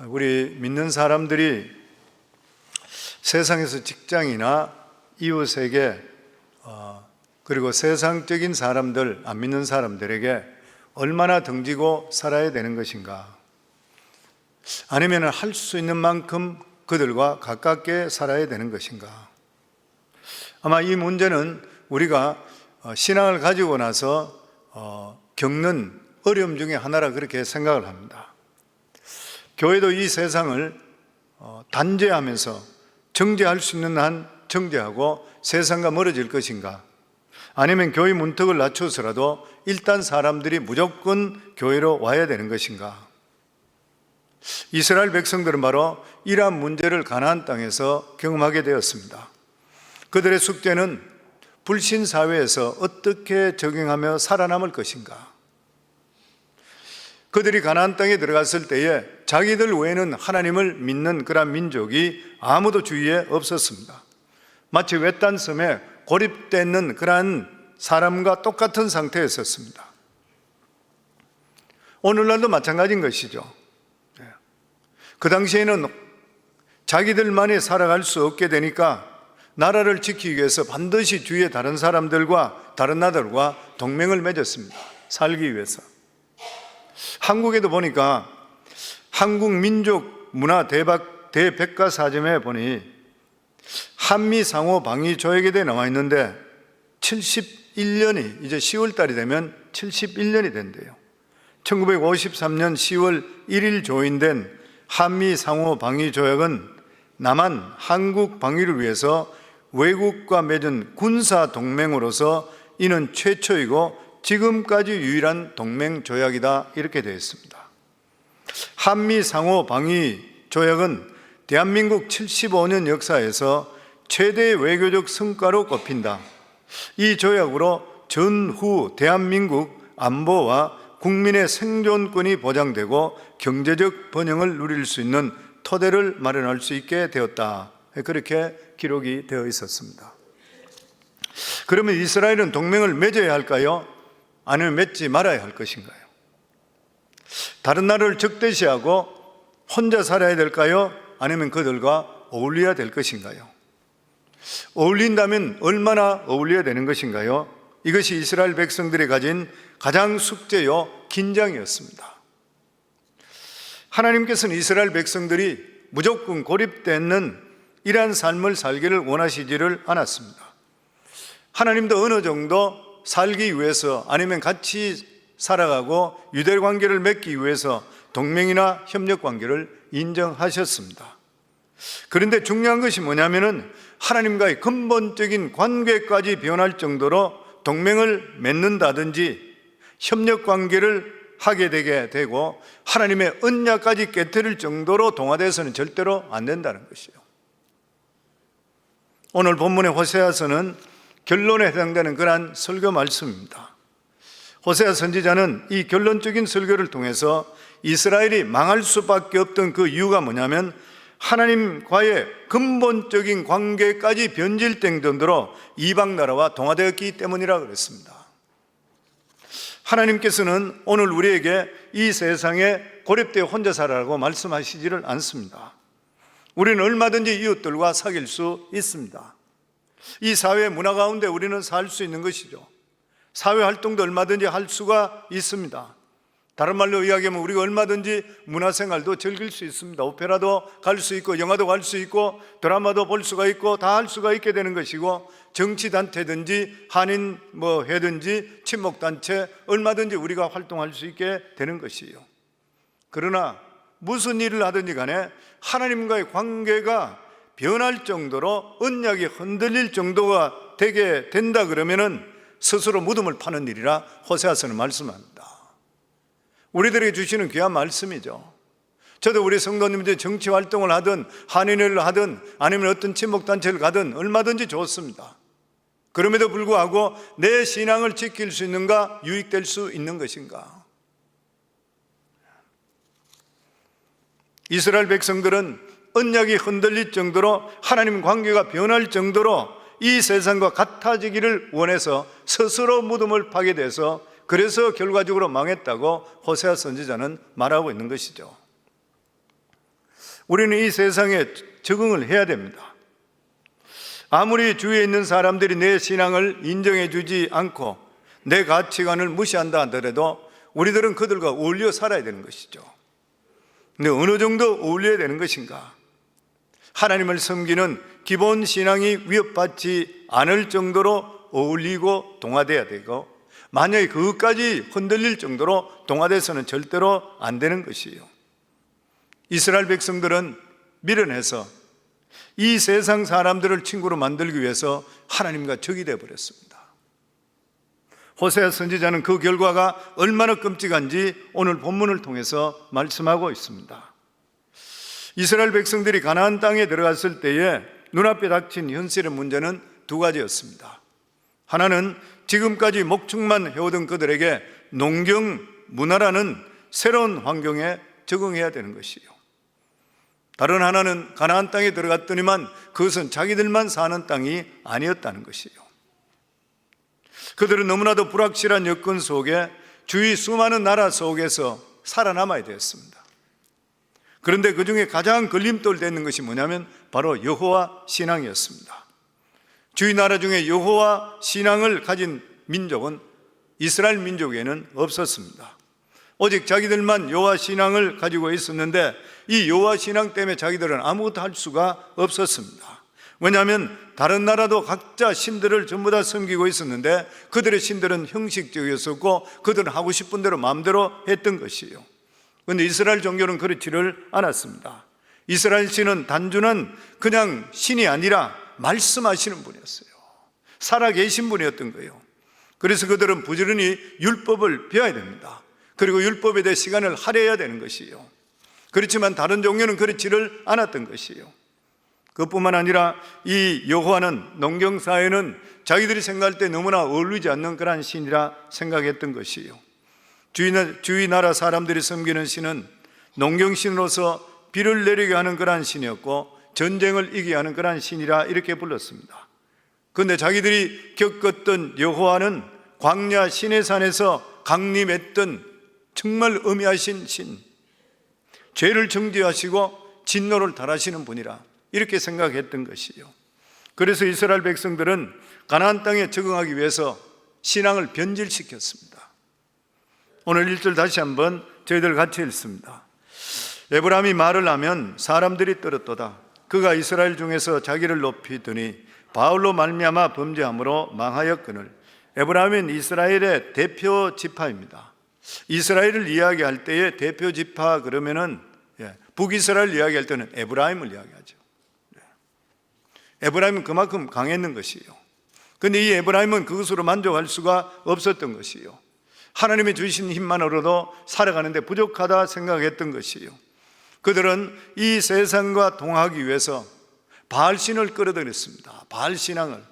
우리 믿는 사람들이 세상에서 직장이나 이웃에게 그리고 세상적인 사람들, 안 믿는 사람들에게 얼마나 등지고 살아야 되는 것인가? 아니면 할 수 있는 만큼 그들과 가깝게 살아야 되는 것인가? 아마 이 문제는 우리가 신앙을 가지고 나서 겪는 어려움 중에 하나라 그렇게 생각을 합니다. 교회도 이 세상을 단죄하면서 정죄할 수 있는 한 정죄하고 세상과 멀어질 것인가? 아니면 교회 문턱을 낮춰서라도 일단 사람들이 무조건 교회로 와야 되는 것인가? 이스라엘 백성들은 바로 이러한 문제를 가나안 땅에서 경험하게 되었습니다. 그들의 숙제는 불신 사회에서 어떻게 적응하며 살아남을 것인가? 그들이 가나안 땅에 들어갔을 때에 자기들 외에는 하나님을 믿는 그런 민족이 아무도 주위에 없었습니다. 마치 외딴 섬에 고립되어 있는 그러한 사람과 똑같은 상태였었습니다. 오늘날도 마찬가지인 것이죠. 그 당시에는 자기들만이 살아갈 수 없게 되니까 나라를 지키기 위해서 반드시 주위의 다른 사람들과 다른 나라들과 동맹을 맺었습니다. 살기 위해서. 한국에도 보니까 한국 민족 문화 대백과사전에 보니 한미 상호 방위 조약에 대해 나와 있는데 71년이 이제 10월 달이 되면 71년이 된대요. 1953년 10월 1일 조인된 한미 상호 방위 조약은 남한 한국 방위를 위해서 외국과 맺은 군사 동맹으로서 이는 최초이고 지금까지 유일한 동맹 조약이다 이렇게 되어 있습니다. 한미 상호 방위 조약은 대한민국 75년 역사에서 최대의 외교적 성과로 꼽힌다. 이 조약으로 전후 대한민국 안보와 국민의 생존권이 보장되고 경제적 번영을 누릴 수 있는 토대를 마련할 수 있게 되었다. 그렇게 기록이 되어 있었습니다. 그러면 이스라엘은 동맹을 맺어야 할까요? 아니면 맺지 말아야 할 것인가요? 다른 나라를 적대시하고 혼자 살아야 될까요? 아니면 그들과 어울려야 될 것인가요? 어울린다면 얼마나 어울려야 되는 것인가요? 이것이 이스라엘 백성들이 가진 가장 숙제요 긴장이었습니다. 하나님께서는 이스라엘 백성들이 무조건 고립되는 이러한 삶을 살기를 원하시지를 않았습니다. 하나님도 어느 정도 살기 위해서 아니면 같이 살아가고 유대 관계를 맺기 위해서 동맹이나 협력 관계를 인정하셨습니다. 그런데 중요한 것이 뭐냐면은 하나님과의 근본적인 관계까지 변할 정도로 동맹을 맺는다든지 협력 관계를 하게 되게 되고 하나님의 언약까지 깨뜨릴 정도로 동화돼서는 절대로 안 된다는 것이에요. 오늘 본문의 호세아서는 결론에 해당되는 그러한 설교 말씀입니다. 호세아 선지자는 이 결론적인 설교를 통해서 이스라엘이 망할 수밖에 없던 그 이유가 뭐냐면 하나님과의 근본적인 관계까지 변질된 정도로 이방 나라와 동화되었기 때문이라고 그랬습니다. 하나님께서는 오늘 우리에게 이 세상에 고립되어 혼자 살아라고 말씀하시지를 않습니다. 우리는 얼마든지 이웃들과 사귈 수 있습니다. 이 사회 문화 가운데 우리는 살 수 있는 것이죠. 사회 활동도 얼마든지 할 수가 있습니다. 다른 말로 이야기하면 우리가 얼마든지 문화생활도 즐길 수 있습니다. 오페라도 갈 수 있고 영화도 갈 수 있고 드라마도 볼 수가 있고 다 할 수가 있게 되는 것이고 정치단체든지 한인 회든지 친목단체 얼마든지 우리가 활동할 수 있게 되는 것이에요. 그러나 무슨 일을 하든지 간에 하나님과의 관계가 변할 정도로 언약이 흔들릴 정도가 되게 된다 그러면은 스스로 무덤을 파는 일이라 호세아서는 말씀합니다. 우리들에게 주시는 귀한 말씀이죠. 저도 우리 성도님들이 정치 활동을 하든 한인회를 하든 아니면 어떤 친목단체를 가든 얼마든지 좋습니다. 그럼에도 불구하고 내 신앙을 지킬 수 있는가, 유익될 수 있는 것인가? 이스라엘 백성들은 언약이 흔들릴 정도로 하나님 관계가 변할 정도로 이 세상과 같아지기를 원해서 스스로 무덤을 파게 돼서 그래서 결과적으로 망했다고 호세아 선지자는 말하고 있는 것이죠. 우리는 이 세상에 적응을 해야 됩니다. 아무리 주위에 있는 사람들이 내 신앙을 인정해 주지 않고 내 가치관을 무시한다 하더라도 우리들은 그들과 어울려 살아야 되는 것이죠. 근데 어느 정도 어울려야 되는 것인가? 하나님을 섬기는 기본 신앙이 위협받지 않을 정도로 어울리고 동화돼야 되고, 만약에 그것까지 흔들릴 정도로 동화돼서는 절대로 안 되는 것이에요. 이스라엘 백성들은 미련해서 이 세상 사람들을 친구로 만들기 위해서 하나님과 적이 되어버렸습니다. 호세아 선지자는 그 결과가 얼마나 끔찍한지 오늘 본문을 통해서 말씀하고 있습니다. 이스라엘 백성들이 가나안 땅에 들어갔을 때에 눈앞에 닥친 현실의 문제는 두 가지였습니다. 하나는 지금까지 목축만 해오던 그들에게 농경 문화라는 새로운 환경에 적응해야 되는 것이요. 다른 하나는 가나안 땅에 들어갔더니만 그것은 자기들만 사는 땅이 아니었다는 것이요. 그들은 너무나도 불확실한 여건 속에 주위 수많은 나라 속에서 살아남아야 되었습니다. 그런데 그 중에 가장 걸림돌 되는 것이 뭐냐면 바로 여호와 신앙이었습니다. 주위 나라 중에 여호와 신앙을 가진 민족은 이스라엘 민족에는 없었습니다. 오직 자기들만 여호와 신앙을 가지고 있었는데 이 여호와 신앙 때문에 자기들은 아무것도 할 수가 없었습니다. 왜냐하면 다른 나라도 각자 신들을 전부 다 섬기고 있었는데 그들의 신들은 형식적이었었고 그들은 하고 싶은 대로 마음대로 했던 것이에요. 그런데 이스라엘 종교는 그렇지를 않았습니다. 이스라엘 신은 단순한 그냥 신이 아니라 말씀하시는 분이었어요. 살아계신 분이었던 거예요. 그래서 그들은 부지런히 율법을 배워야 됩니다. 그리고 율법에 대해 시간을 할애해야 되는 것이에요. 그렇지만 다른 종교는 그렇지를 않았던 것이에요. 그것뿐만 아니라 이 여호와는 농경사회는 자기들이 생각할 때 너무나 어울리지 않는 그런 신이라 생각했던 것이에요. 주위 나라 사람들이 섬기는 신은 농경신으로서 비를 내리게 하는 그러한 신이었고 전쟁을 이기게 하는 그러한 신이라 이렇게 불렀습니다. 그런데 자기들이 겪었던 여호와는 광야 시내산에서 강림했던 정말 엄미하신 신, 죄를 정죄하시고 진노를 달하시는 분이라 이렇게 생각했던 것이요. 그래서 이스라엘 백성들은 가나안 땅에 적응하기 위해서 신앙을 변질시켰습니다. 오늘 1절 다시 한번 저희들 같이 읽습니다. 에브라임이 말을 하면 사람들이 떨었도다. 그가 이스라엘 중에서 자기를 높이더니 바울로 말미암아 범죄함으로 망하였거늘. 에브라임은 이스라엘의 대표 지파입니다. 이스라엘을 이야기할 때에 대표 지파 그러면은 북이스라엘 이야기할 때는 에브라임을 이야기하죠. 에브라임은 그만큼 강했는 것이에요. 그런데 이 에브라임은 그것으로 만족할 수가 없었던 것이에요. 하나님이 주신 힘만으로도 살아가는데 부족하다 생각했던 것이에요. 그들은 이 세상과 동하기 위해서 바알신을 끌어들였습니다. 바알신앙을.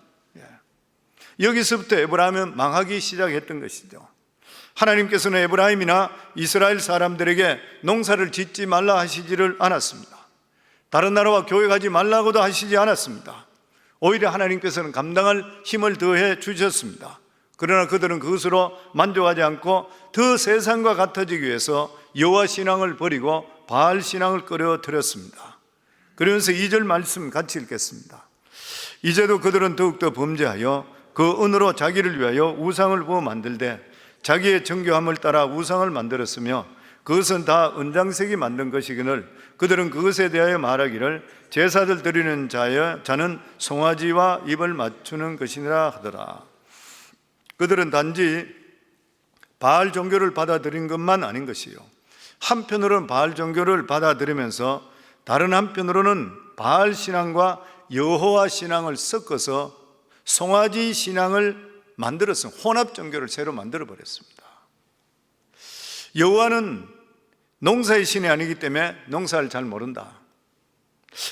여기서부터 에브라임은 망하기 시작했던 것이죠. 하나님께서는 에브라임이나 이스라엘 사람들에게 농사를 짓지 말라 하시지를 않았습니다. 다른 나라와 교역하지 말라고도 하시지 않았습니다. 오히려 하나님께서는 감당할 힘을 더해 주셨습니다. 그러나 그들은 그것으로 만족하지 않고 더 세상과 같아지기 위해서 여호와 신앙을 버리고 바알 신앙을 끌어들였습니다. 그러면서 2절 말씀 같이 읽겠습니다. 이제도 그들은 더욱더 범죄하여 그 은으로 자기를 위하여 우상을 부어 만들되 자기의 정교함을 따라 우상을 만들었으며 그것은 다 은장색이 만든 것이거늘 그들은 그것에 대하여 말하기를 제사들 드리는 자는 송아지와 입을 맞추는 것이니라 하더라. 그들은 단지 바알 종교를 받아들인 것만 아닌 것이요, 한편으로는 바알 종교를 받아들이면서 다른 한편으로는 바알 신앙과 여호와 신앙을 섞어서 송아지 신앙을 만들어서 혼합 종교를 새로 만들어 버렸습니다. 여호와는 농사의 신이 아니기 때문에 농사를 잘 모른다.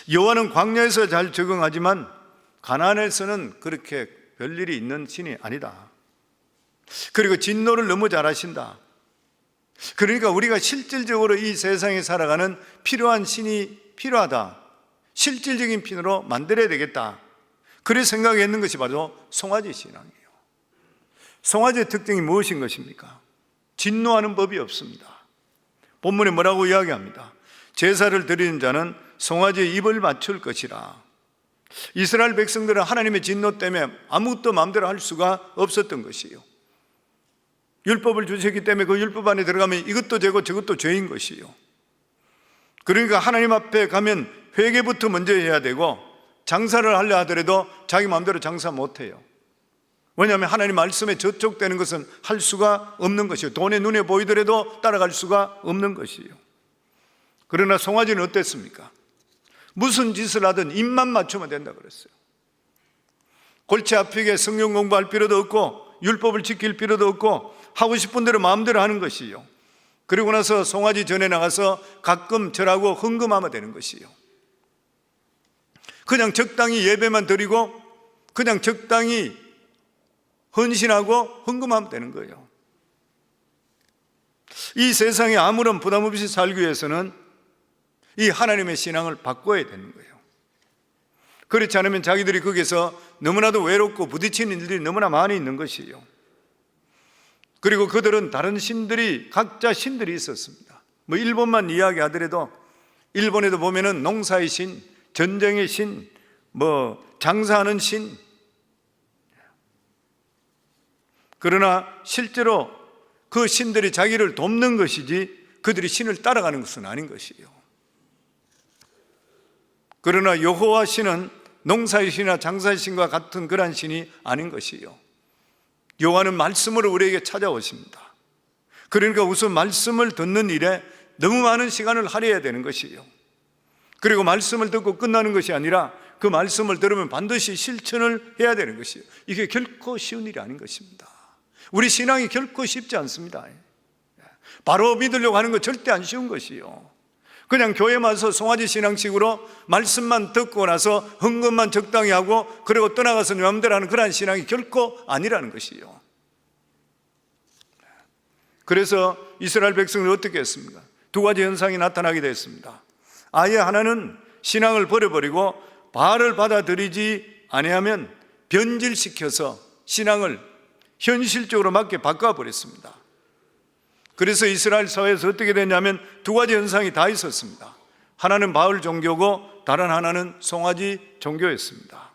여호와는 광야에서 잘 적응하지만 가나안에서는 그렇게 별일이 있는 신이 아니다. 그리고 진노를 너무 잘 하신다. 그러니까 우리가 실질적으로 이 세상에 살아가는 필요한 신이 필요하다. 실질적인 핀으로 만들어야 되겠다. 그래 생각했는 것이 바로 송아지 신앙이에요. 송아지의 특징이 무엇인 것입니까? 진노하는 법이 없습니다. 본문에 뭐라고 이야기합니다? 제사를 드리는 자는 송아지에 입을 맞출 것이라. 이스라엘 백성들은 하나님의 진노 때문에 아무것도 마음대로 할 수가 없었던 것이요, 율법을 주셨기 때문에 그 율법 안에 들어가면 이것도 죄고 저것도 죄인 것이요. 그러니까 하나님 앞에 가면 회개부터 먼저 해야 되고, 장사를 하려 하더라도 자기 마음대로 장사 못해요. 왜냐하면 하나님 말씀에 저촉되는 것은 할 수가 없는 것이요, 돈의 눈에 보이더라도 따라갈 수가 없는 것이요. 그러나 송아지는 어땠습니까? 무슨 짓을 하든 입만 맞추면 된다 그랬어요. 골치 아프게 성경 공부할 필요도 없고 율법을 지킬 필요도 없고 하고 싶은 대로 마음대로 하는 것이요. 그리고 나서 송아지 전에 나가서 가끔 절하고 헌금하면 되는 것이요. 그냥 적당히 예배만 드리고 그냥 적당히 헌신하고 헌금하면 되는 거예요. 이 세상에 아무런 부담 없이 살기 위해서는 이 하나님의 신앙을 바꿔야 되는 거예요. 그렇지 않으면 자기들이 거기서 너무나도 외롭고 부딪히는 일들이 너무나 많이 있는 것이에요. 그리고 그들은 다른 신들이, 각자 신들이 있었습니다. 뭐 일본만 이야기하더라도 일본에도 보면은 농사의 신, 전쟁의 신, 뭐 장사하는 신. 그러나 실제로 그 신들이 자기를 돕는 것이지 그들이 신을 따라가는 것은 아닌 것이에요. 그러나 여호와 신은 농사의 신이나 장사의 신과 같은 그런 신이 아닌 것이에요. 여호와는 말씀으로 우리에게 찾아오십니다. 그러니까 우선 말씀을 듣는 일에 너무 많은 시간을 할애해야 되는 것이에요. 그리고 말씀을 듣고 끝나는 것이 아니라 그 말씀을 들으면 반드시 실천을 해야 되는 것이에요. 이게 결코 쉬운 일이 아닌 것입니다. 우리 신앙이 결코 쉽지 않습니다. 바로 믿으려고 하는 거 절대 안 쉬운 것이에요. 그냥 교회만 와서 송아지 신앙식으로 말씀만 듣고 나서 헌금만 적당히 하고 그리고 떠나가서 마음대로 하는 그런 신앙이 결코 아니라는 것이에요. 그래서 이스라엘 백성을 어떻게 했습니까? 두 가지 현상이 나타나게 됐습니다. 아예 하나는 신앙을 버려버리고 바알을 받아들이지 아니하면 변질시켜서 신앙을 현실적으로 맞게 바꿔버렸습니다. 그래서 이스라엘 사회에서 어떻게 됐냐면 두 가지 현상이 다 있었습니다. 하나는 바알 종교고 다른 하나는 송아지 종교였습니다.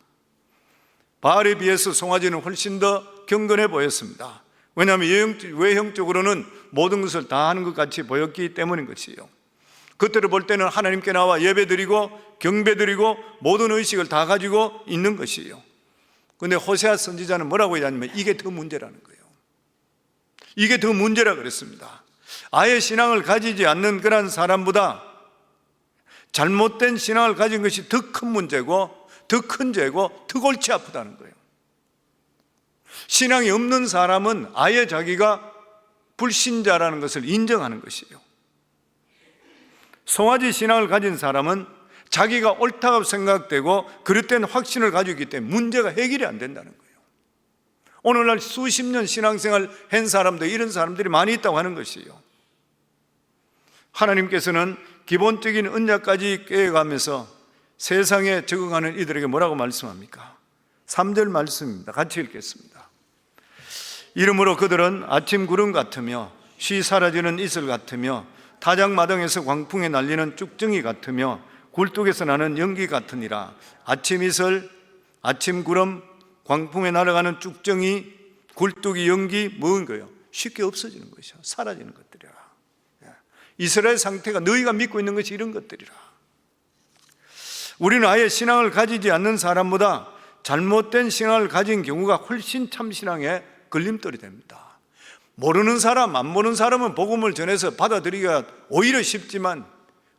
바알에 비해서 송아지는 훨씬 더 경건해 보였습니다. 왜냐하면 외형적으로는 모든 것을 다 하는 것 같이 보였기 때문인 것이에요. 그때를 볼 때는 하나님께 나와 예배드리고 경배드리고 모든 의식을 다 가지고 있는 것이에요. 그런데 호세아 선지자는 뭐라고 했냐면 이게 더 문제라는 거예요. 이게 더 문제라 그랬습니다. 아예 신앙을 가지지 않는 그런 사람보다 잘못된 신앙을 가진 것이 더 큰 문제고 더 큰 죄고 더 골치 아프다는 거예요. 신앙이 없는 사람은 아예 자기가 불신자라는 것을 인정하는 것이에요. 송아지 신앙을 가진 사람은 자기가 옳다고 생각되고 그릇된 확신을 가지고 있기 때문에 문제가 해결이 안 된다는 거예요. 오늘날 수십 년 신앙생활 한 사람들, 이런 사람들이 많이 있다고 하는 것이에요. 하나님께서는 기본적인 언약까지 깨어가면서 세상에 적응하는 이들에게 뭐라고 말씀합니까? 3절 말씀입니다. 같이 읽겠습니다. 이러므로 그들은 아침 구름 같으며 쉬 사라지는 이슬 같으며 타작마당에서 광풍에 날리는 쭉정이 같으며 굴뚝에서 나는 연기 같으니라. 아침 이슬, 아침 구름, 광풍에 날아가는 쭉정이, 굴뚝이, 연기, 뭐인 거예요? 쉽게 없어지는 것이야. 사라지는 것들이라. 이스라엘 상태가 너희가 믿고 있는 것이 이런 것들이라. 우리는 아예 신앙을 가지지 않는 사람보다 잘못된 신앙을 가진 경우가 훨씬 참신앙에 걸림돌이 됩니다. 모르는 사람, 안 보는 사람은 복음을 전해서 받아들이기가 오히려 쉽지만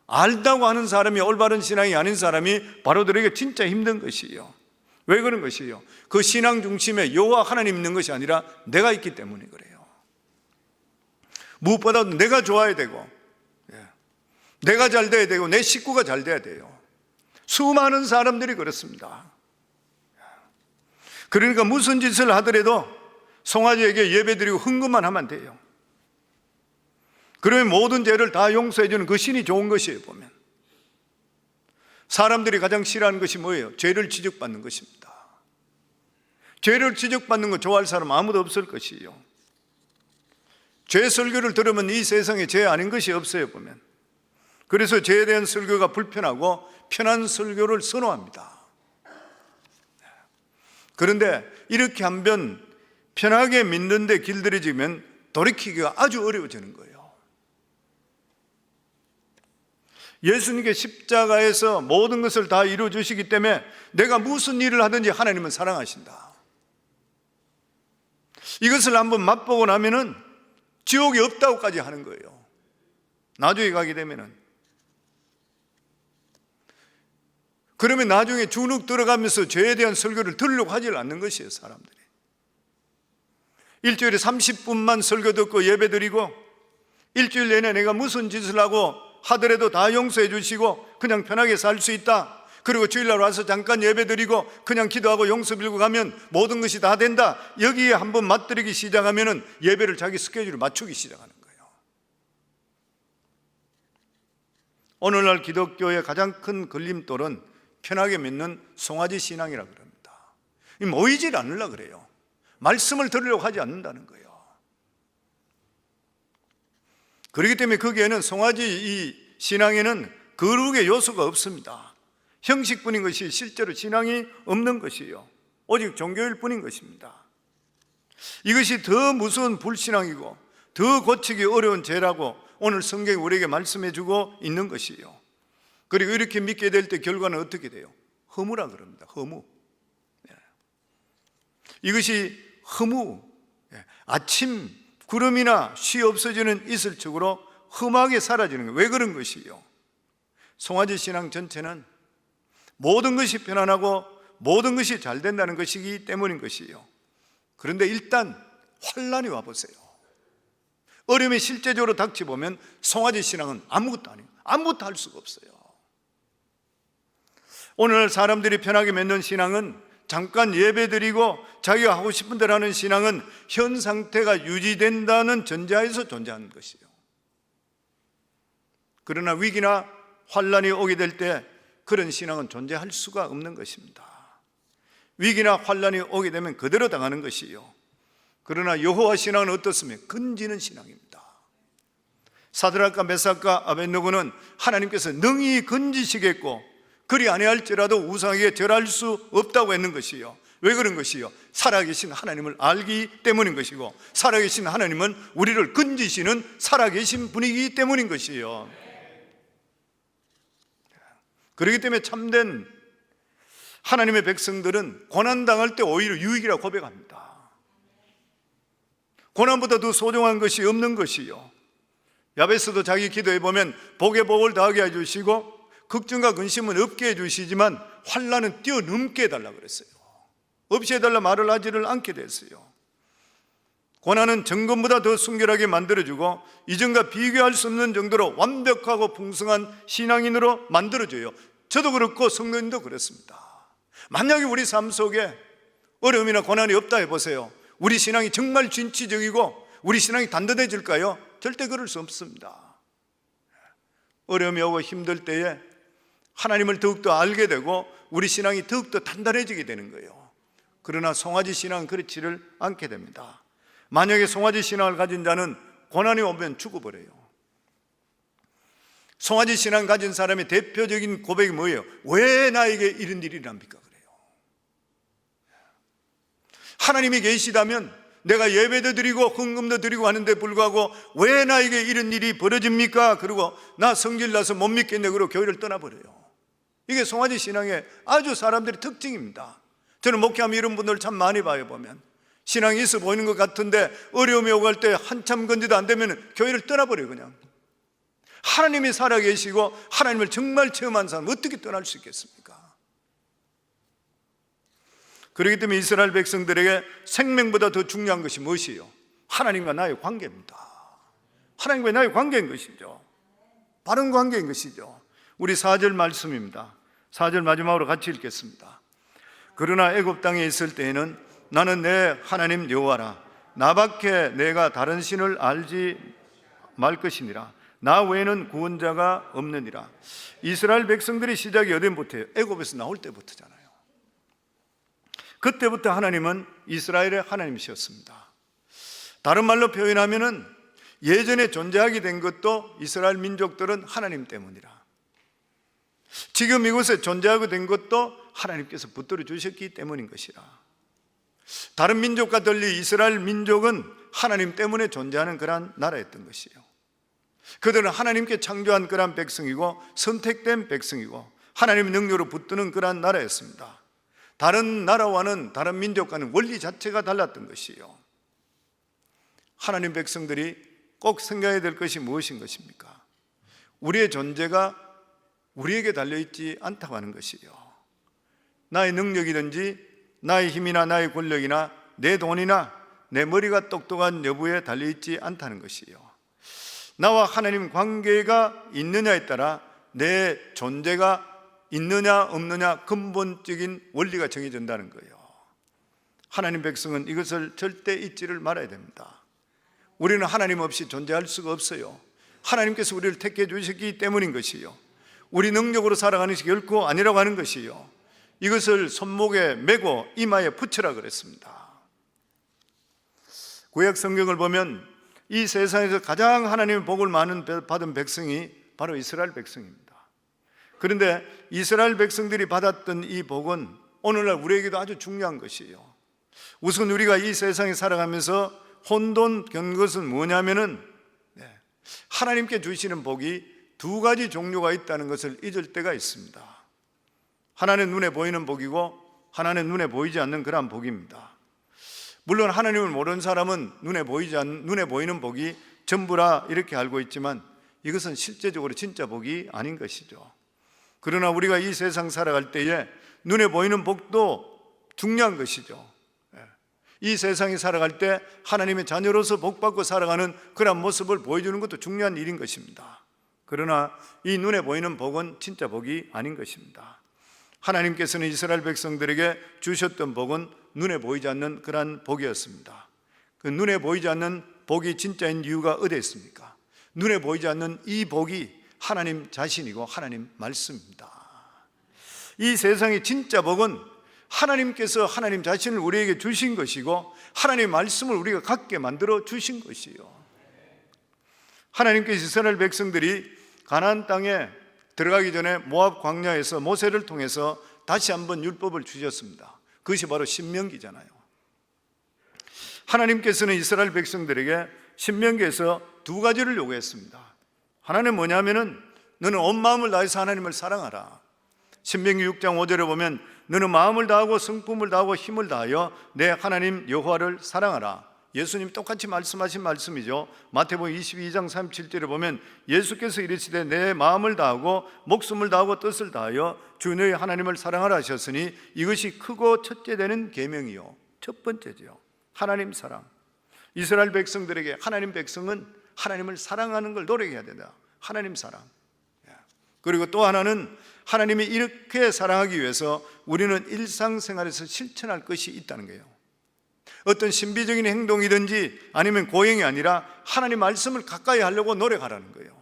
알다고 하는 사람이 올바른 신앙이 아닌 사람이 받아들이기가 진짜 힘든 것이에요. 왜 그런 것이에요? 그 신앙 중심에 여호와 하나님 있는 것이 아니라 내가 있기 때문에 그래요. 무엇보다도 내가 좋아야 되고 내가 잘 돼야 되고 내 식구가 잘 돼야 돼요. 수많은 사람들이 그렇습니다. 그러니까 무슨 짓을 하더라도 송아지에게 예배드리고 헌금만 하면 돼요. 그러면 모든 죄를 다 용서해 주는 그 신이 좋은 것이에요. 보면 사람들이 가장 싫어하는 것이 뭐예요? 죄를 지적받는 것입니다. 죄를 지적받는 거 좋아할 사람 아무도 없을 것이에요. 죄 설교를 들으면 이 세상에 죄 아닌 것이 없어요. 보면 그래서 죄에 대한 설교가 불편하고 편한 설교를 선호합니다. 그런데 이렇게 한번 편하게 믿는 데 길들여지면 돌이키기가 아주 어려워지는 거예요. 예수님께 십자가에서 모든 것을 다 이루어 주시기 때문에 내가 무슨 일을 하든지 하나님은 사랑하신다. 이것을 한번 맛보고 나면은 지옥이 없다고까지 하는 거예요. 나중에 가게 되면은. 그러면 나중에 주눅 들어가면서 죄에 대한 설교를 들으려고 하질 않는 것이에요, 사람들이. 일주일에 30분만 설교 듣고 예배 드리고 일주일 내내 내가 무슨 짓을 하고 하더라도 다 용서해 주시고 그냥 편하게 살 수 있다. 그리고 주일날 와서 잠깐 예배 드리고 그냥 기도하고 용서 빌고 가면 모든 것이 다 된다. 여기에 한번 맞들이기 시작하면은 예배를 자기 스케줄에 맞추기 시작하는 거예요. 오늘날 기독교의 가장 큰 걸림돌은 편하게 믿는 송아지 신앙이라 그럽니다. 모이질 않으려고 그래요. 말씀을 들으려고 하지 않는다는 거예요. 그렇기 때문에 거기에는 송아지 이 신앙에는 거룩의 요소가 없습니다. 형식뿐인 것이 실제로 신앙이 없는 것이에요. 오직 종교일 뿐인 것입니다. 이것이 더 무서운 불신앙이고 더 고치기 어려운 죄라고 오늘 성경이 우리에게 말씀해 주고 있는 것이에요. 그리고 이렇게 믿게 될 때 결과는 어떻게 돼요? 허무라 그럽니다. 허무. 이것이 허무, 아침 구름이나 쉬 없어지는 이슬처럼 험하게 사라지는 거예요. 왜 그런 것이에요? 송아지 신앙 전체는 모든 것이 편안하고 모든 것이 잘 된다는 것이기 때문인 것이에요. 그런데 일단 환란이 와보세요. 어려움이 실제적으로 닥쳐보면 송아지 신앙은 아무것도 아니에요. 아무것도 할 수가 없어요. 오늘 사람들이 편하게 맺는 신앙은 잠깐 예배드리고 자기가 하고 싶은 대로 하는 신앙은 현 상태가 유지된다는 전제하에서 존재하는 것이에요. 그러나 위기나 환란이 오게 될 때 그런 신앙은 존재할 수가 없는 것입니다. 위기나 환란이 오게 되면 그대로 당하는 것이에요. 그러나 여호와 신앙은 어떻습니까? 건지는 신앙입니다. 사드락과 메삭과 아벳느고는 하나님께서 능히 건지시겠고 그리 아니할지라도 우상에게 절할 수 없다고 했는 것이요. 왜 그런 것이요? 살아계신 하나님을 알기 때문인 것이고 살아계신 하나님은 우리를 건지시는 살아계신 분이기 때문인 것이요. 그렇기 때문에 참된 하나님의 백성들은 고난당할 때 오히려 유익이라고 고백합니다. 고난보다 더 소중한 것이 없는 것이요. 야베스도 자기 기도해 보면 복에 복을 더하게 해주시고 걱정과 근심은 없게 해주시지만 환난은 뛰어넘게 해달라고 그랬어요. 없이 해달라 말을 하지를 않게 됐어요. 고난은 정금보다 더 순결하게 만들어주고 이전과 비교할 수 없는 정도로 완벽하고 풍성한 신앙인으로 만들어줘요. 저도 그렇고 성도님도 그렇습니다. 만약에 우리 삶 속에 어려움이나 고난이 없다 해보세요. 우리 신앙이 정말 진취적이고 우리 신앙이 단단해질까요? 절대 그럴 수 없습니다. 어려움이 오고 힘들 때에 하나님을 더욱더 알게 되고 우리 신앙이 더욱더 단단해지게 되는 거예요. 그러나 송아지 신앙은 그렇지를 않게 됩니다. 만약에 송아지 신앙을 가진 자는 고난이 오면 죽어버려요. 송아지 신앙 가진 사람의 대표적인 고백이 뭐예요? 왜 나에게 이런 일이 일어납니까? 그래요. 하나님이 계시다면 내가 예배도 드리고 헌금도 드리고 하는데 불구하고 왜 나에게 이런 일이 벌어집니까? 그리고 나 성질 나서 못 믿겠네 그러고 교회를 떠나버려요. 이게 송아지 신앙의 아주 사람들의 특징입니다. 저는 목회하면 이런 분들 참 많이 봐요. 보면 신앙이 있어 보이는 것 같은데 어려움이 오고 할 때 한참 건지도 안 되면 교회를 떠나버려요. 그냥 하나님이 살아계시고 하나님을 정말 체험한 사람은 어떻게 떠날 수 있겠습니까? 그렇기 때문에 이스라엘 백성들에게 생명보다 더 중요한 것이 무엇이에요? 하나님과 나의 관계입니다. 하나님과 나의 관계인 것이죠. 바른 관계인 것이죠. 우리 4절 말씀입니다. 4절 마지막으로 같이 읽겠습니다. 그러나 애굽 땅에 있을 때에는 나는 내 하나님 여호와라. 나밖에 내가 다른 신을 알지 말 것이니라. 나 외에는 구원자가 없느니라. 이스라엘 백성들의 시작이 어디부터예요? 애굽에서 나올 때부터잖아요. 그때부터 하나님은 이스라엘의 하나님이셨습니다. 다른 말로 표현하면은 예전에 존재하게 된 것도 이스라엘 민족들은 하나님 때문이라. 지금 이곳에 존재하게 된 것도 하나님께서 붙들어 주셨기 때문인 것이라. 다른 민족과 달리 이스라엘 민족은 하나님 때문에 존재하는 그러한 나라였던 것이요, 그들은 하나님께 창조한 그러한 백성이고 선택된 백성이고 하나님의 능력으로 붙드는 그러한 나라였습니다. 다른 나라와는, 다른 민족과는 원리 자체가 달랐던 것이요, 하나님 백성들이 꼭 생각해야 될 것이 무엇인 것입니까? 우리의 존재가 우리에게 달려있지 않다고 하는 것이요, 나의 능력이든지 나의 힘이나 나의 권력이나 내 돈이나 내 머리가 똑똑한 여부에 달려있지 않다는 것이요, 나와 하나님 관계가 있느냐에 따라 내 존재가 있느냐 없느냐 근본적인 원리가 정해진다는 거예요. 하나님 백성은 이것을 절대 잊지를 말아야 됩니다. 우리는 하나님 없이 존재할 수가 없어요. 하나님께서 우리를 택해 주셨기 때문인 것이요, 우리 능력으로 살아가는 것이 결코 아니라고 하는 것이요, 이것을 손목에 메고 이마에 붙여라 그랬습니다. 구약 성경을 보면 이 세상에서 가장 하나님의 복을 받은 백성이 바로 이스라엘 백성입니다. 그런데 이스라엘 백성들이 받았던 이 복은 오늘날 우리에게도 아주 중요한 것이에요. 우선 우리가 이 세상에 살아가면서 혼돈된 것은 뭐냐면은 하나님께 주시는 복이 두 가지 종류가 있다는 것을 잊을 때가 있습니다. 하나는 눈에 보이는 복이고 하나는 눈에 보이지 않는 그러한 복입니다. 물론 하나님을 모르는 사람은 눈에 보이는 복이 전부라 이렇게 알고 있지만 이것은 실제적으로 진짜 복이 아닌 것이죠. 그러나 우리가 이 세상 살아갈 때에 눈에 보이는 복도 중요한 것이죠. 이 세상에 살아갈 때 하나님의 자녀로서 복받고 살아가는 그런 모습을 보여주는 것도 중요한 일인 것입니다. 그러나 이 눈에 보이는 복은 진짜 복이 아닌 것입니다. 하나님께서는 이스라엘 백성들에게 주셨던 복은 눈에 보이지 않는 그러한 복이었습니다. 그 눈에 보이지 않는 복이 진짜인 이유가 어디에 있습니까? 눈에 보이지 않는 이 복이 하나님 자신이고 하나님 말씀입니다. 이 세상의 진짜 복은 하나님께서 하나님 자신을 우리에게 주신 것이고 하나님의 말씀을 우리가 갖게 만들어 주신 것이요, 하나님께서 이스라엘 백성들이 가나안 땅에 들어가기 전에 모압 광야에서 모세를 통해서 다시 한번 율법을 주셨습니다. 그것이 바로 신명기잖아요. 하나님께서는 이스라엘 백성들에게 신명기에서 두 가지를 요구했습니다. 하나는 뭐냐면은 너는 온 마음을 다해서 하나님을 사랑하라. 신명기 6장 5절에 보면 너는 마음을 다하고 성품을 다하고 힘을 다하여 내 하나님 여호와를 사랑하라. 예수님 똑같이 말씀하신 말씀이죠. 마태복음 22장 37절에 보면 예수께서 이르시되 내 마음을 다하고 목숨을 다하고 뜻을 다하여 주 너희 하나님을 사랑하라 하셨으니 이것이 크고 첫째 되는 계명이요, 첫 번째죠. 하나님 사랑. 이스라엘 백성들에게 하나님 백성은 하나님을 사랑하는 걸 노력해야 된다. 하나님 사랑. 그리고 또 하나는 하나님이 이렇게 사랑하기 위해서 우리는 일상생활에서 실천할 것이 있다는 거예요. 어떤 신비적인 행동이든지 아니면 고행이 아니라 하나님 말씀을 가까이 하려고 노력하라는 거예요.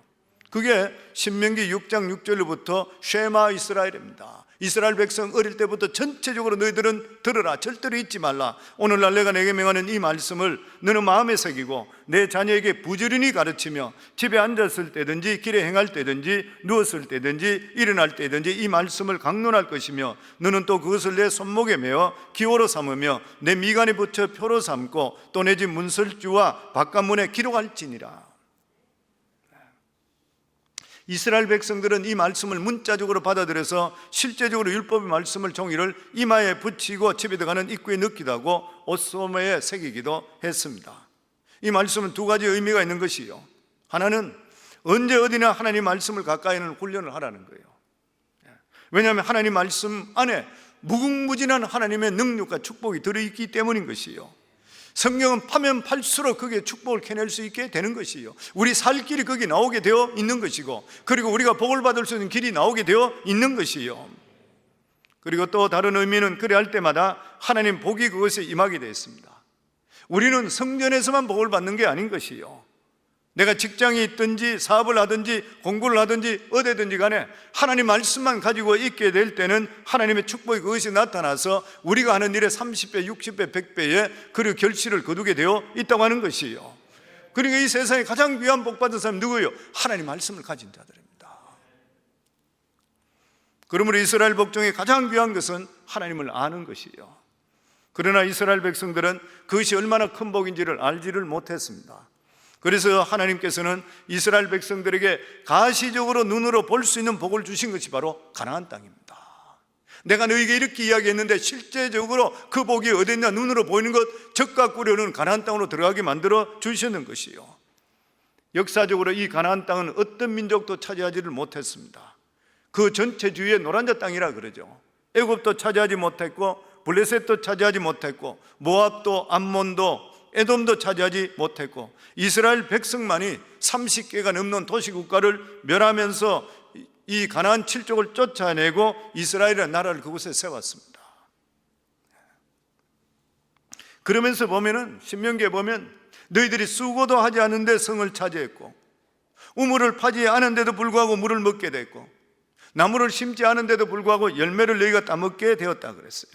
그게 신명기 6장 6절로부터 쉐마 이스라엘입니다. 이스라엘 백성 어릴 때부터 전체적으로 너희들은 들으라, 절대로 잊지 말라. 오늘날 내가 내게 명하는 이 말씀을 너는 마음에 새기고 내 자녀에게 부지런히 가르치며 집에 앉았을 때든지 길에 행할 때든지 누웠을 때든지 일어날 때든지 이 말씀을 강론할 것이며 너는 또 그것을 내 손목에 메어 기호로 삼으며 내 미간에 붙여 표로 삼고 또 내 집 문설주와 바깥문에 기록할지니라. 이스라엘 백성들은 이 말씀을 문자적으로 받아들여서 실제적으로 율법의 말씀을 종이를 이마에 붙이고 집에 들어가는 입구에 넣기도 하고 옷소매에 새기기도 했습니다. 이 말씀은 두 가지 의미가 있는 것이요, 하나는 언제 어디나 하나님 말씀을 가까이 하는 훈련을 하라는 거예요. 왜냐하면 하나님 말씀 안에 무궁무진한 하나님의 능력과 축복이 들어있기 때문인 것이요, 성경은 파면 팔수록 그게 축복을 캐낼 수 있게 되는 것이요, 우리 살 길이 거기 나오게 되어 있는 것이고 그리고 우리가 복을 받을 수 있는 길이 나오게 되어 있는 것이요. 그리고 또 다른 의미는 그래 할 때마다 하나님 복이 그것에 임하게 되어 있습니다. 우리는 성전에서만 복을 받는 게 아닌 것이요, 내가 직장에 있든지 사업을 하든지 공부를 하든지 어디든지 간에 하나님 말씀만 가지고 있게 될 때는 하나님의 축복이 그것이 나타나서 우리가 하는 일에 30배, 60배, 100배의 그리고 결실을 거두게 되어 있다고 하는 것이요. 그러니까 이 세상에 가장 귀한 복 받은 사람이 누구예요? 하나님 말씀을 가진 자들입니다. 그러므로 이스라엘 복종의 가장 귀한 것은 하나님을 아는 것이에요. 그러나 이스라엘 백성들은 그것이 얼마나 큰 복인지를 알지를 못했습니다. 그래서 하나님께서는 이스라엘 백성들에게 가시적으로 눈으로 볼 수 있는 복을 주신 것이 바로 가나안 땅입니다. 내가 너희에게 이렇게 이야기했는데 실제적으로 그 복이 어딨냐, 눈으로 보이는 것, 적과 꾸려는 가나안 땅으로 들어가게 만들어 주셨는 것이요. 역사적으로 이 가나안 땅은 어떤 민족도 차지하지를 못했습니다. 그 전체 주위에 노란자 땅이라 그러죠. 애굽도 차지하지 못했고 블레셋도 차지하지 못했고 모압도 암몬도 에돔도 차지하지 못했고 이스라엘 백성만이 30개가 넘는 도시국가를 멸하면서 이 가나안 7족을 쫓아내고 이스라엘의 나라를 그곳에 세웠습니다. 그러면서 보면은 신명기에 보면 너희들이 수고도 하지 않은데 성을 차지했고 우물을 파지 않은데도 불구하고 물을 먹게 됐고 나무를 심지 않은데도 불구하고 열매를 너희가 따먹게 되었다 그랬어요.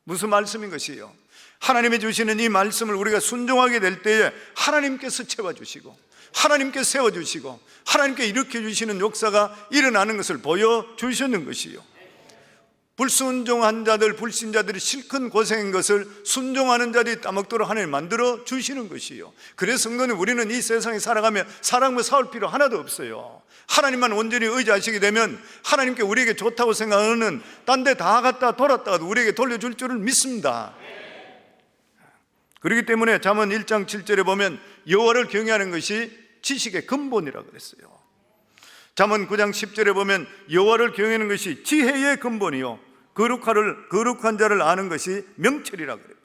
무슨 말씀인 것이요? 하나님이 주시는 이 말씀을 우리가 순종하게 될 때에 하나님께서 채워주시고 하나님께 세워주시고 하나님께 일으켜 주시는 역사가 일어나는 것을 보여주셨는 것이요. 불순종한 자들, 불신자들이 실컷 고생한 것을 순종하는 자들이 따먹도록 하나님 만들어 주시는 것이요. 그래서 성도님, 우리는 이 세상에 살아가며 사랑과 싸울 필요 하나도 없어요. 하나님만 온전히 의지하시게 되면 하나님께 우리에게 좋다고 생각하는 딴 데 다 갔다 돌았다가도 우리에게 돌려줄 줄을 믿습니다. 그렇기 때문에 잠언 1장 7절에 보면 여호와를 경외하는 것이 지식의 근본이라고 그랬어요. 잠언 9장 10절에 보면 여호와를 경외하는 것이 지혜의 근본이요 거룩한 자를 아는 것이 명철이라고 그래요.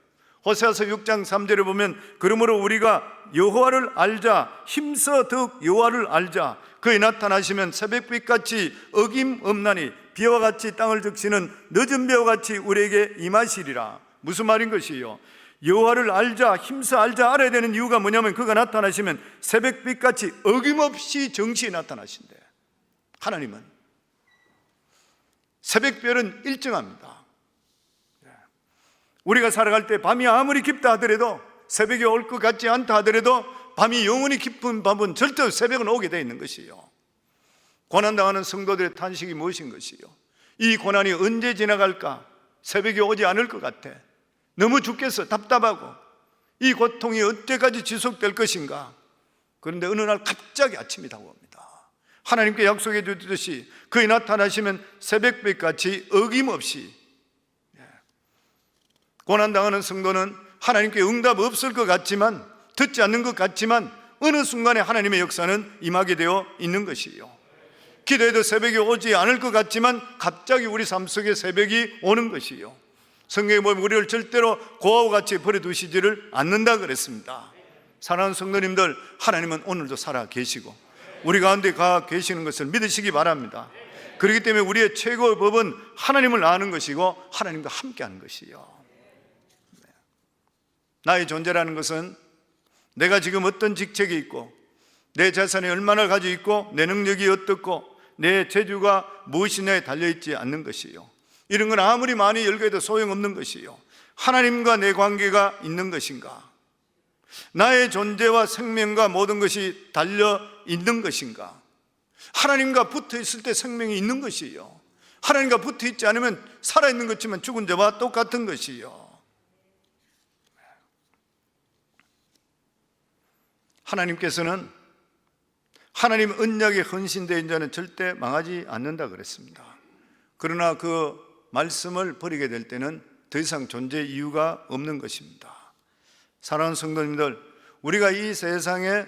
호세아서 6장 3절에 보면 그러므로 우리가 여호와를 알자, 힘써 더욱 여호와를 알자. 그의 나타나시면 새벽빛같이 어김없나니 비와 같이 땅을 적시는 늦은 비와 같이 우리에게 임하시리라. 무슨 말인 것이요? 여호와를 알자, 힘써 알자. 알아야 되는 이유가 뭐냐면 그가 나타나시면 새벽빛같이 어김없이 정시에 나타나신대. 하나님은 새벽별은 일정합니다. 우리가 살아갈 때 밤이 아무리 깊다 하더라도 새벽이 올 것 같지 않다 하더라도 밤이 영원히 깊은 밤은 절대 새벽은 오게 되어 있는 것이요. 고난당하는 성도들의 탄식이 무엇인 것이요? 이 고난이 언제 지나갈까? 새벽이 오지 않을 것 같아. 너무 죽겠어. 답답하고 이 고통이 언제까지 지속될 것인가? 그런데 어느 날 갑자기 아침이 다가옵니다. 하나님께 약속해 주듯이 그의 나타나시면 새벽빛같이 어김없이. 고난당하는 성도는 하나님께 응답 없을 것 같지만, 듣지 않는 것 같지만 어느 순간에 하나님의 역사는 임하게 되어 있는 것이에요. 기도해도 새벽이 오지 않을 것 같지만 갑자기 우리 삶 속에 새벽이 오는 것이에요. 성경에 보면 우리를 절대로 고아와 같이 버려두시지를 않는다 그랬습니다. 사랑하는 성도님들, 하나님은 오늘도 살아 계시고 우리 가운데 가 계시는 것을 믿으시기 바랍니다. 그렇기 때문에 우리의 최고의 법은 하나님을 아는 것이고 하나님과 함께하는 것이요. 나의 존재라는 것은 내가 지금 어떤 직책이 있고 내 재산이 얼마나 가지고 있고 내 능력이 어떻고 내 재주가 무엇이냐에 달려있지 않는 것이요. 이런 건 아무리 많이 열거해도 소용없는 것이요. 하나님과 내 관계가 있는 것인가? 나의 존재와 생명과 모든 것이 달려 있는 것인가? 하나님과 붙어 있을 때 생명이 있는 것이요. 하나님과 붙어 있지 않으면 살아있는 것이지만 죽은 자와 똑같은 것이요. 하나님께서는 하나님 언약에 헌신된 자는 절대 망하지 않는다 그랬습니다. 그러나 그 말씀을 버리게 될 때는 더 이상 존재 이유가 없는 것입니다. 사랑하는 성도님들, 우리가 이 세상에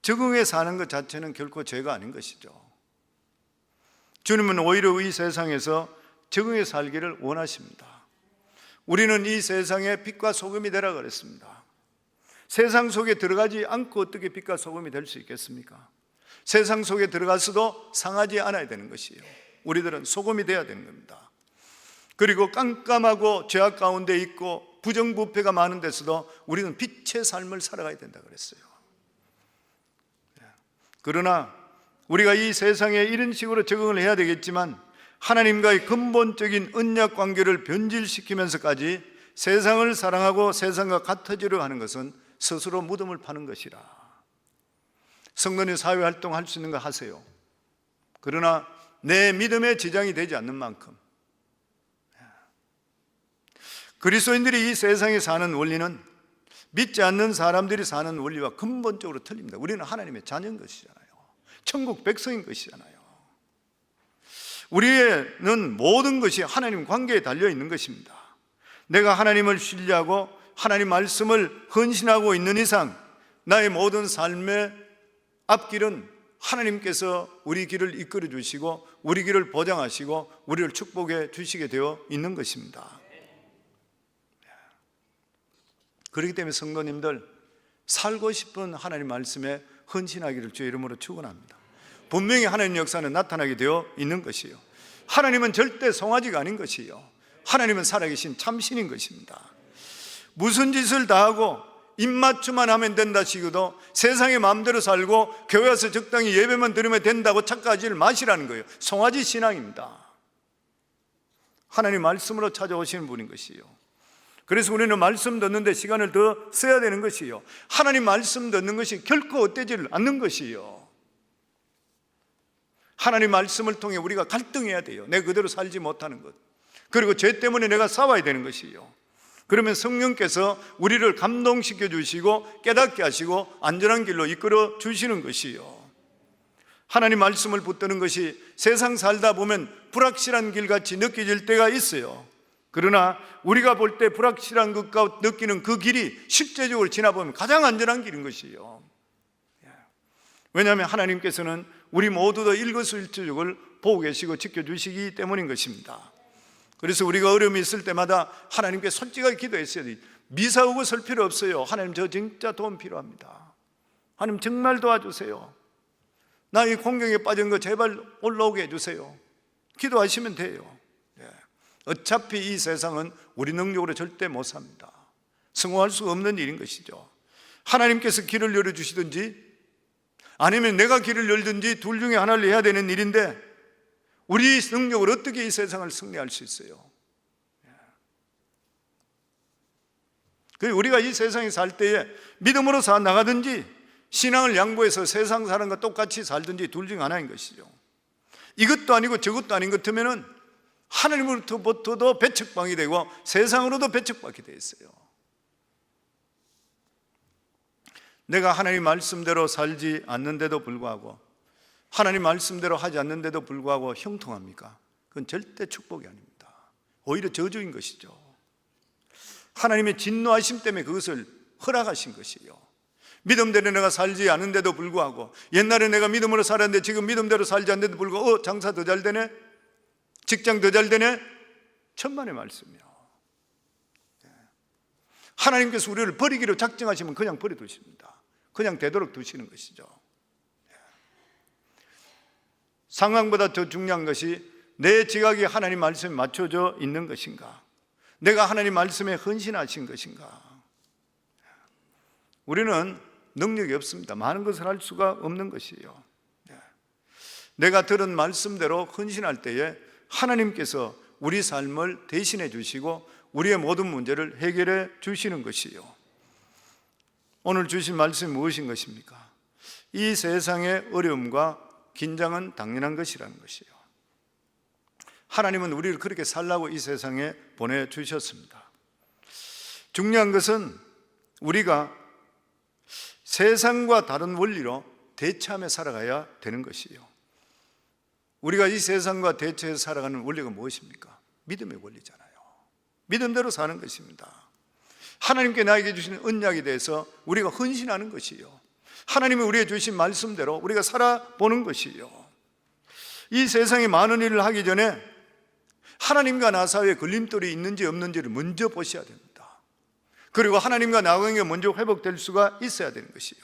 적응해 사는 것 자체는 결코 죄가 아닌 것이죠. 주님은 오히려 이 세상에서 적응해 살기를 원하십니다. 우리는 이 세상에 빛과 소금이 되라 그랬습니다. 세상 속에 들어가지 않고 어떻게 빛과 소금이 될 수 있겠습니까? 세상 속에 들어가서도 상하지 않아야 되는 것이에요. 우리들은 소금이 돼야 되는 겁니다. 그리고 깜깜하고 죄악 가운데 있고 부정부패가 많은 데서도 우리는 빛의 삶을 살아가야 된다 그랬어요. 그러나 우리가 이 세상에 이런 식으로 적응을 해야 되겠지만 하나님과의 근본적인 언약 관계를 변질시키면서까지 세상을 사랑하고 세상과 같아지려 하는 것은 스스로 무덤을 파는 것이라. 성도님 사회활동 할 수 있는 거 하세요. 그러나 내 믿음에 지장이 되지 않는 만큼, 그리스도인들이 이 세상에 사는 원리는 믿지 않는 사람들이 사는 원리와 근본적으로 틀립니다. 우리는 하나님의 자녀인 것이잖아요. 천국 백성인 것이잖아요. 우리는 모든 것이 하나님 관계에 달려 있는 것입니다. 내가 하나님을 신뢰하고 하나님 말씀을 헌신하고 있는 이상 나의 모든 삶의 앞길은 하나님께서 우리 길을 이끌어 주시고 우리 길을 보장하시고 우리를 축복해 주시게 되어 있는 것입니다. 그렇기 때문에 성도님들, 살고 싶은 하나님 말씀에 헌신하기를 주의 이름으로 축원합니다. 분명히 하나님 역사는 나타나게 되어 있는 것이요, 하나님은 절대 송아지가 아닌 것이요, 하나님은 살아계신 참신인 것입니다. 무슨 짓을 다 하고 입맞춤만 하면 된다 시고도 세상의 마음대로 살고 교회 와서 적당히 예배만 드리면 된다고 착각하지 마시라는 거예요. 송아지 신앙입니다. 하나님 말씀으로 찾아오시는 분인 것이요, 그래서 우리는 말씀 듣는데 시간을 더 써야 되는 것이요, 하나님 말씀 듣는 것이 결코 헛되지를 않는 것이요, 하나님 말씀을 통해 우리가 갈등해야 돼요. 내 그대로 살지 못하는 것, 그리고 죄 때문에 내가 싸워야 되는 것이요. 그러면 성령께서 우리를 감동시켜 주시고 깨닫게 하시고 안전한 길로 이끌어 주시는 것이요, 하나님 말씀을 붙드는 것이 세상 살다 보면 불확실한 길같이 느껴질 때가 있어요. 그러나 우리가 볼 때 불확실한 것과 느끼는 그 길이 실제적으로 지나보면 가장 안전한 길인 것이요. 왜냐하면 하나님께서는 우리 모두도 일거수일투족을 보고 계시고 지켜주시기 때문인 것입니다. 그래서 우리가 어려움이 있을 때마다 하나님께 솔직하게 기도했어야 돼요. 미사오고 설 필요 없어요. 하나님, 저 진짜 도움 필요합니다. 하나님 정말 도와주세요. 나 이 공경에 빠진 거 제발 올라오게 해주세요. 기도하시면 돼요. 어차피 이 세상은 우리 능력으로 절대 못 삽니다. 성공할 수 없는 일인 것이죠. 하나님께서 길을 열어주시든지 아니면 내가 길을 열든지 둘 중에 하나를 해야 되는 일인데 우리 능력으로 어떻게 이 세상을 승리할 수 있어요? 우리가 이 세상에 살 때에 믿음으로 나가든지 신앙을 양보해서 세상 사람과 똑같이 살든지 둘 중 하나인 것이죠. 이것도 아니고 저것도 아닌 것 같으면 하나님으로부터도 배척방이 되고 세상으로도 배척받게 되어 있어요. 내가 하나님 말씀대로 살지 않는데도 불구하고, 하나님 말씀대로 하지 않는데도 불구하고 형통합니까? 그건 절대 축복이 아닙니다. 오히려 저주인 것이죠. 하나님의 진노하심 때문에 그것을 허락하신 것이에요. 믿음대로 내가 살지 않는데도 불구하고, 옛날에 내가 믿음으로 살았는데 지금 믿음대로 살지 않는데도 불구하고 장사 더 잘 되네, 직장 더 잘 되네, 천만의 말씀이요. 하나님께서 우리를 버리기로 작정하시면 그냥 버려두십니다. 그냥 되도록 두시는 것이죠. 상황보다 더 중요한 것이 내 지각이 하나님 말씀에 맞춰져 있는 것인가, 내가 하나님 말씀에 헌신하신 것인가. 우리는 능력이 없습니다. 많은 것을 할 수가 없는 것이에요. 내가 들은 말씀대로 헌신할 때에 하나님께서 우리 삶을 대신해 주시고 우리의 모든 문제를 해결해 주시는 것이요. 오늘 주신 말씀이 무엇인 것입니까? 이 세상의 어려움과 긴장은 당연한 것이라는 것이요. 하나님은 우리를 그렇게 살라고 이 세상에 보내주셨습니다. 중요한 것은 우리가 세상과 다른 원리로 대처하며 살아가야 되는 것이요. 우리가 이 세상과 대처해서 살아가는 원리가 무엇입니까? 믿음의 원리잖아요. 믿음대로 사는 것입니다. 하나님께 나에게 주시는 언약에 대해서 우리가 헌신하는 것이요, 하나님이 우리에게 주신 말씀대로 우리가 살아보는 것이요. 이 세상에 많은 일을 하기 전에 하나님과 나 사이에 걸림돌이 있는지 없는지를 먼저 보셔야 됩니다. 그리고 하나님과 나 관계가 먼저 회복될 수가 있어야 되는 것이요.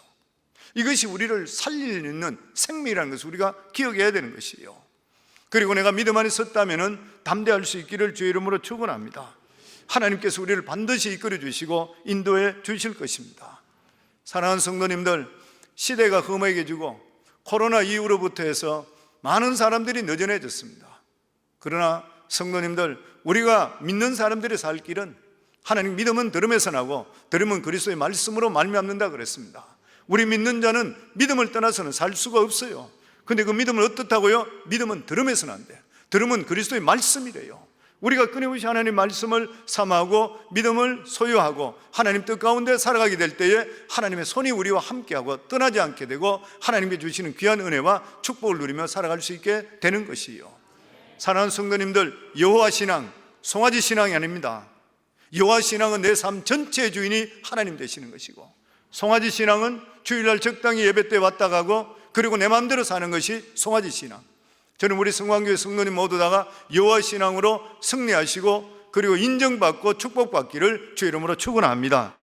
이것이 우리를 살릴 수 있는 생명이라는 것을 우리가 기억해야 되는 것이요. 그리고 내가 믿음 안에 섰다면 담대할 수 있기를 주의 이름으로 축원합니다. 하나님께서 우리를 반드시 이끌어 주시고 인도해 주실 것입니다. 사랑하는 성도님들, 시대가 험해지고 코로나 이후로부터 해서 많은 사람들이 nø전해졌습니다. 그러나 성도님들, 우리가 믿는 사람들이 살 길은 하나님 믿음은 들음에서 나고 들음은 그리스도의 말씀으로 말미암는다 그랬습니다. 우리 믿는 자는 믿음을 떠나서는 살 수가 없어요. 근데 그 믿음은 어떻다고요? 믿음은 들음에서 난대. 들음은 그리스도의 말씀이래요. 우리가 끊임없이 하나님의 말씀을 삼하고 믿음을 소유하고 하나님 뜻 가운데 살아가게 될 때에 하나님의 손이 우리와 함께하고 떠나지 않게 되고 하나님께 주시는 귀한 은혜와 축복을 누리며 살아갈 수 있게 되는 것이에요. 사랑하는 성도님들, 여호와 신앙, 송아지 신앙이 아닙니다. 여호와 신앙은 내 삶 전체의 주인이 하나님 되시는 것이고, 송아지 신앙은 주일날 적당히 예배 때 왔다 가고 그리고 내 마음대로 사는 것이 송아지 신앙. 저는 우리 성광교회 성도님 모두 다가 여호와 신앙으로 승리하시고 그리고 인정받고 축복받기를 주 이름으로 축원합니다.